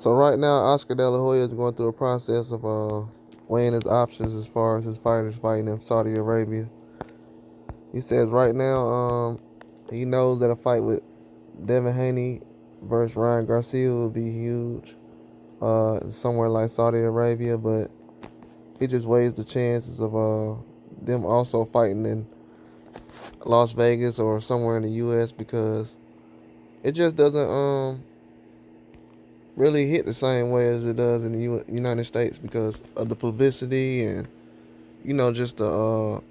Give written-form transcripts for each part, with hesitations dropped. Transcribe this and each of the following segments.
So right now, Oscar De La Hoya is going through a process of weighing his options as far as his fighters fighting in Saudi Arabia. He says right now, he knows that a fight with Devin Haney versus Ryan Garcia will be huge, somewhere like Saudi Arabia, but he just weighs the chances of them also fighting in Las Vegas or somewhere in the U.S. because it just doesn't really hit the same way as it does in the United States because of the publicity and just the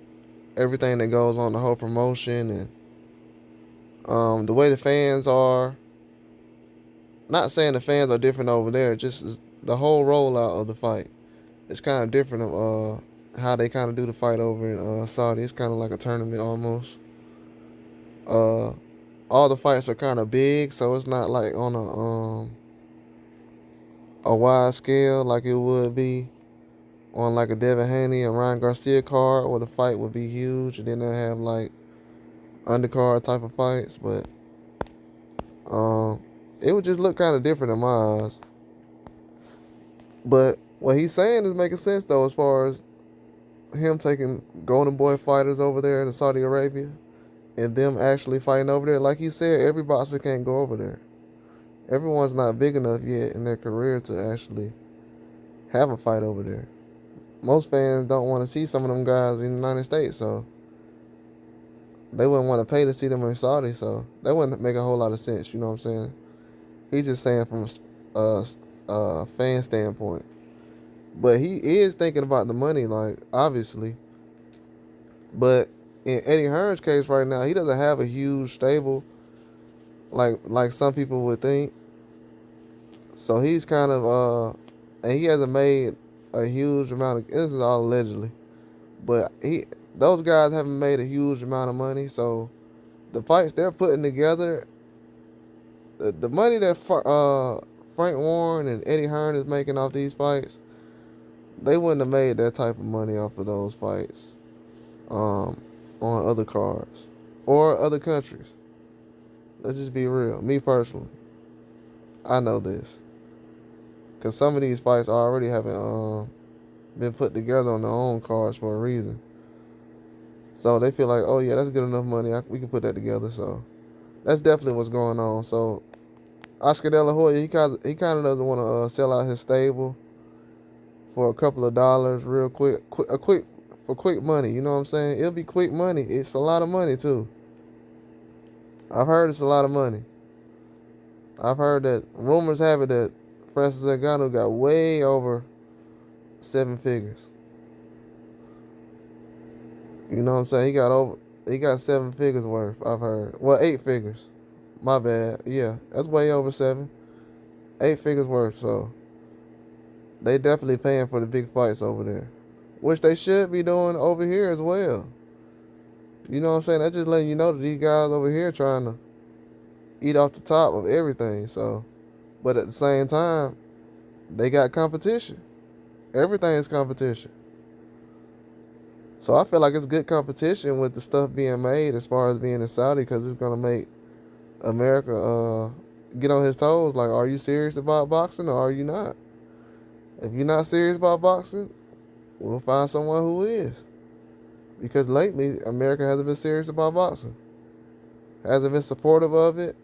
everything that goes on the whole promotion and the way the fans are. Not saying the fans are different over there, just the whole rollout of the fight. It's kind of different of how they kind of do the fight over in Saudi. It's kind of like a tournament almost. Uh, all the fights are kind of big, so it's not like on a wide scale like it would be on like a Devin Haney and Ryan Garcia card, where the fight would be huge, and then they have like undercard type of fights. But um, it would just look kind of different in my eyes. But what he's saying is making sense though, as far as him taking Golden Boy fighters over there to Saudi Arabia and them actually fighting over there. Like he said, every boxer can't go over there. Everyone's not big enough yet in their career to actually have a fight over there. Most fans don't want to see some of them guys in the United States, so they wouldn't want to pay to see them in Saudi, so that wouldn't make a whole lot of sense. You know what I'm saying? He's just saying from a fan standpoint. But he is thinking about the money, like, obviously. But in Eddie Hearn's case right now, he doesn't have a huge stable like some people would think. So he's kind of and he hasn't made a huge amount of, this is all allegedly, but those guys haven't made a huge amount of money. So the fights they're putting together, the money that Frank Warren and Eddie Hearn is making off these fights, they wouldn't have made that type of money off of those fights on other cards or other countries. Let's just be real. Me personally, I know this because some of these fights already haven't been put together on their own cards for a reason. So they feel like, oh yeah, that's good enough money. We can put that together. So that's definitely what's going on. So Oscar De La Hoya, he kind of doesn't want to sell out his stable for a couple of dollars, real quick, for quick money. You know what I'm saying? It'll be quick money. It's a lot of money too. I've heard it's a lot of money. I've heard that rumors have it that Francis Ngannou got way over 7 figures. You know what I'm saying? He got 7 figures worth, I've heard. Well, 8 figures. My bad. Yeah, that's way over 7. 8 figures worth, so they definitely paying for the big fights over there. Which they should be doing over here as well. You know what I'm saying? That's just letting you know that these guys over here trying to eat off the top of everything. So, but at the same time, they got competition. Everything is competition. So I feel like it's good competition with the stuff being made as far as being in Saudi, because it's gonna make America get on his toes. Like, are you serious about boxing or are you not? If you're not serious about boxing, we'll find someone who is. Because lately, America hasn't been serious about boxing. Hasn't been supportive of it.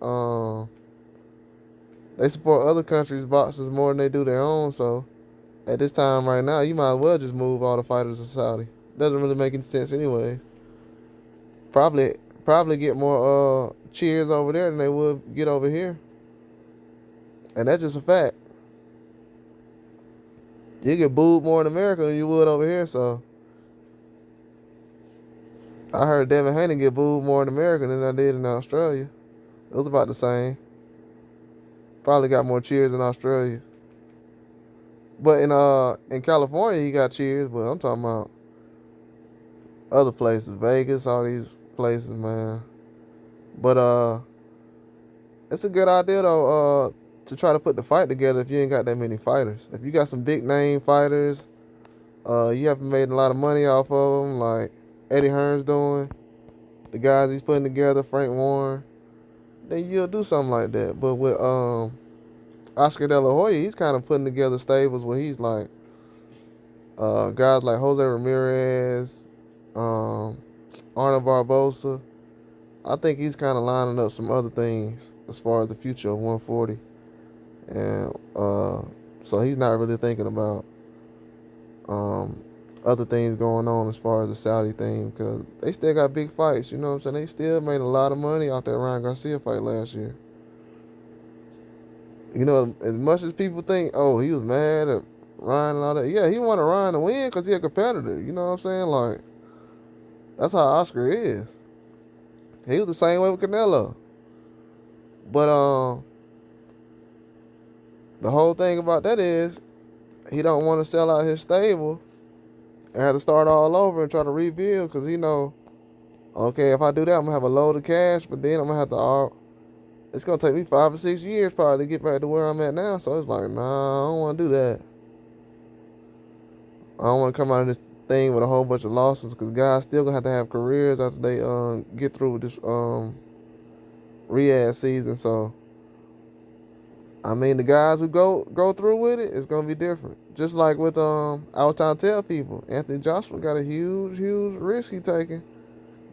They support other countries' boxers more than they do their own. So at this time right now, you might as well just move all the fighters to Saudi. Doesn't really make any sense anyway. Probably get more cheers over there than they would get over here. And that's just a fact. You get booed more in America than you would over here, so I heard Devin Haney get booed more in America than I did in Australia. It was about the same. Probably got more cheers in Australia. But in California he got cheers, but I'm talking about other places, Vegas, all these places, man. But it's a good idea though, to try to put the fight together if you ain't got that many fighters. If you got some big name fighters, you haven't made a lot of money off of them, like Eddie Hearn's doing, the guys he's putting together, Frank Warren, then you'll do something like that. But with Oscar De La Hoya, he's kind of putting together stables where he's like guys like Jose Ramirez, um, Arnold Barbosa. I think he's kind of lining up some other things as far as the future of 140, and so he's not really thinking about um, other things going on as far as the Saudi thing because they still got big fights. You know what I'm saying? They still made a lot of money off that Ryan Garcia fight last year. You know, as much as people think, oh, he was mad at Ryan and all that. Yeah, he wanted Ryan to win because he's a competitor. You know what I'm saying? Like, that's how Oscar is. He was the same way with Canelo. But the whole thing about that is he don't want to sell out his stable and have to start all over and try to rebuild because he know, okay, if I do that, I'm gonna have a load of cash, but then I'm gonna have to. It's gonna take me 5 or 6 years probably to get back to where I'm at now. So it's like, nah, I don't want to do that. I don't want to come out of this thing with a whole bunch of losses because guys still gonna have to have careers after they get through with this Riyadh season. So I mean, the guys who go through with it, it's gonna be different. Just like with I was trying to tell people, Anthony Joshua got a huge risk he taking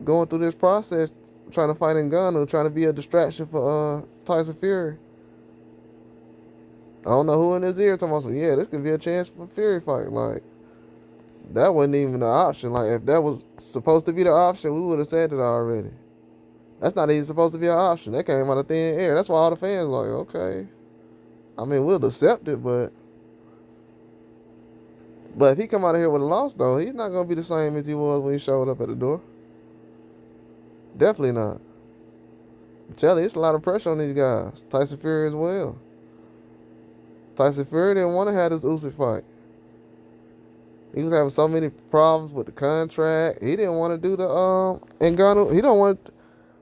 going through this process, trying to fight Ngannou, trying to be a distraction for Tyson Fury. I don't know who in his ear talking about, yeah, this could be a chance for Fury fight. Like, that wasn't even an option. Like, if that was supposed to be the option, we would have said it already. That's not even supposed to be an option. That came out of thin air. That's why all the fans like, okay. I mean, we'll accept it, but if he come out of here with a loss, though, he's not going to be the same as he was when he showed up at the door. Definitely not. I'm telling you, it's a lot of pressure on these guys. Tyson Fury as well. Tyson Fury didn't want to have this Usyk fight. He was having so many problems with the contract. He didn't want to do the Ngannou. He don't want.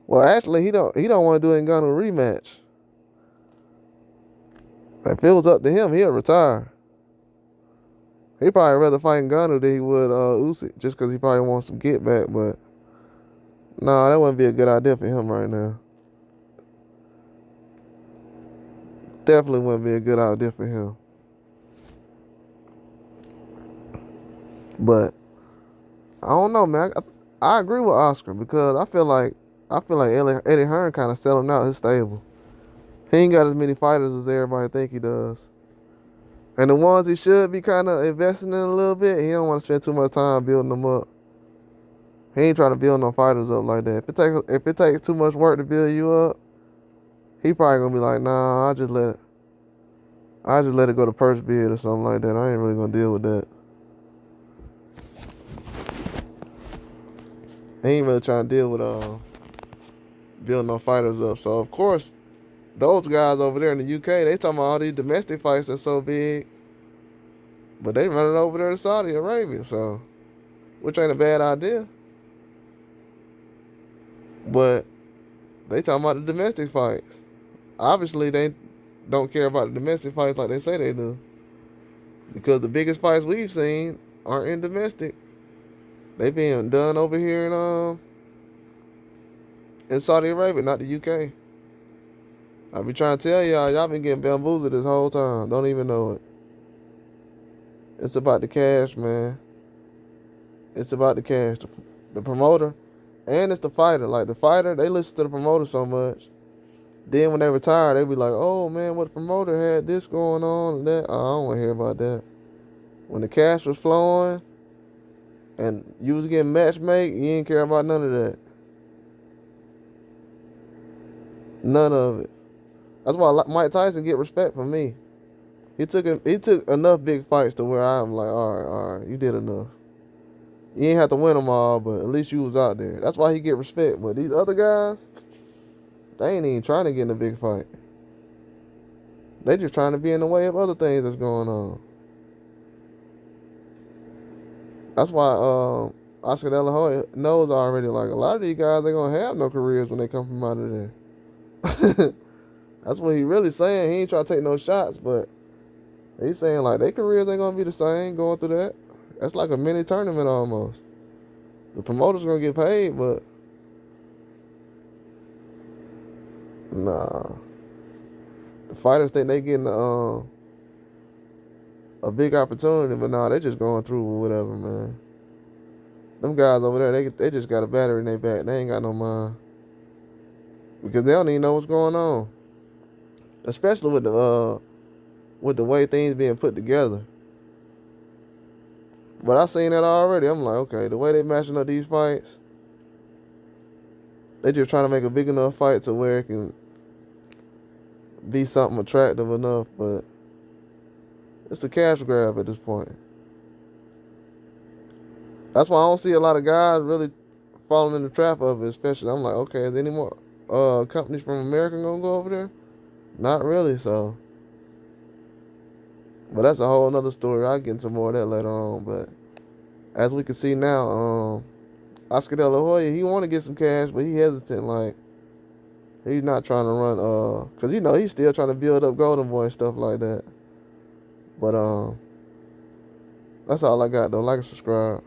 Well, actually, he don't want to do Ngannou rematch. If it was up to him, he'll retire. He'd probably rather fight Ngannou than he would Usyk, just because he probably wants some get back. But nah, that wouldn't be a good idea for him right now. Definitely wouldn't be a good idea for him. But I don't know, man. I agree with Oscar because I feel like Eddie Hearn kind of selling out his stable. He ain't got as many fighters as everybody think he does. And the ones he should be kind of investing in a little bit, he don't want to spend too much time building them up. He ain't trying to build no fighters up like that. If it takes too much work to build you up, he probably gonna be like, nah, I just let it go to purse bid or something like that. I ain't really gonna deal with that. He ain't really trying to deal with building no fighters up. So of course, those guys over there in the UK, they talking about all these domestic fights that's so big, but they running over there to Saudi Arabia, so which ain't a bad idea. But they talking about the domestic fights. Obviously, they don't care about the domestic fights like they say they do, because the biggest fights we've seen aren't in domestic. They being done over here in Saudi Arabia, not the UK. I be trying to tell y'all been getting bamboozled this whole time. Don't even know it. It's about the cash, man. It's about the cash. The promoter, and it's the fighter. Like, the fighter, they listen to the promoter so much. Then when they retire, they be like, oh, man, what the promoter had this going on and that. Oh, I don't want to hear about that. When the cash was flowing and you was getting matchmade, you didn't care about none of that. None of it. That's why Mike Tyson get respect from me. He took enough big fights to where I'm like, all right, you did enough. You ain't have to win them all, but at least you was out there. That's why he get respect. But these other guys, they ain't even trying to get in a big fight. They just trying to be in the way of other things that's going on. That's why Oscar De La Hoya knows already, like, a lot of these guys ain't gonna have no careers when they come from out of there. That's what he really saying. He ain't trying to take no shots, but he's saying, like, their careers ain't gonna be the same going through that. That's like a mini tournament almost. The promoter's gonna get paid, but nah. Fighters think they getting a big opportunity, but nah, they just going through or whatever, man. Them guys over there, they just got a battery in their back. They ain't got no mind because they don't even know what's going on, especially with the way things being put together. But I seen that already. I'm like, okay, the way they matching up these fights, they just trying to make a big enough fight to where it can be something attractive enough, but it's a cash grab at this point. That's why I don't see a lot of guys really falling in the trap of it, especially. I'm like, okay, is any more companies from America gonna go over there? Not really, so. But that's a whole nother story. I'll get into more of that later on. But as we can see now, Oscar De La Hoya, he want to get some cash, but he hesitant. Like, he's not trying to run, because, he's still trying to build up Golden Boy and stuff like that. But, that's all I got, though. Like and subscribe.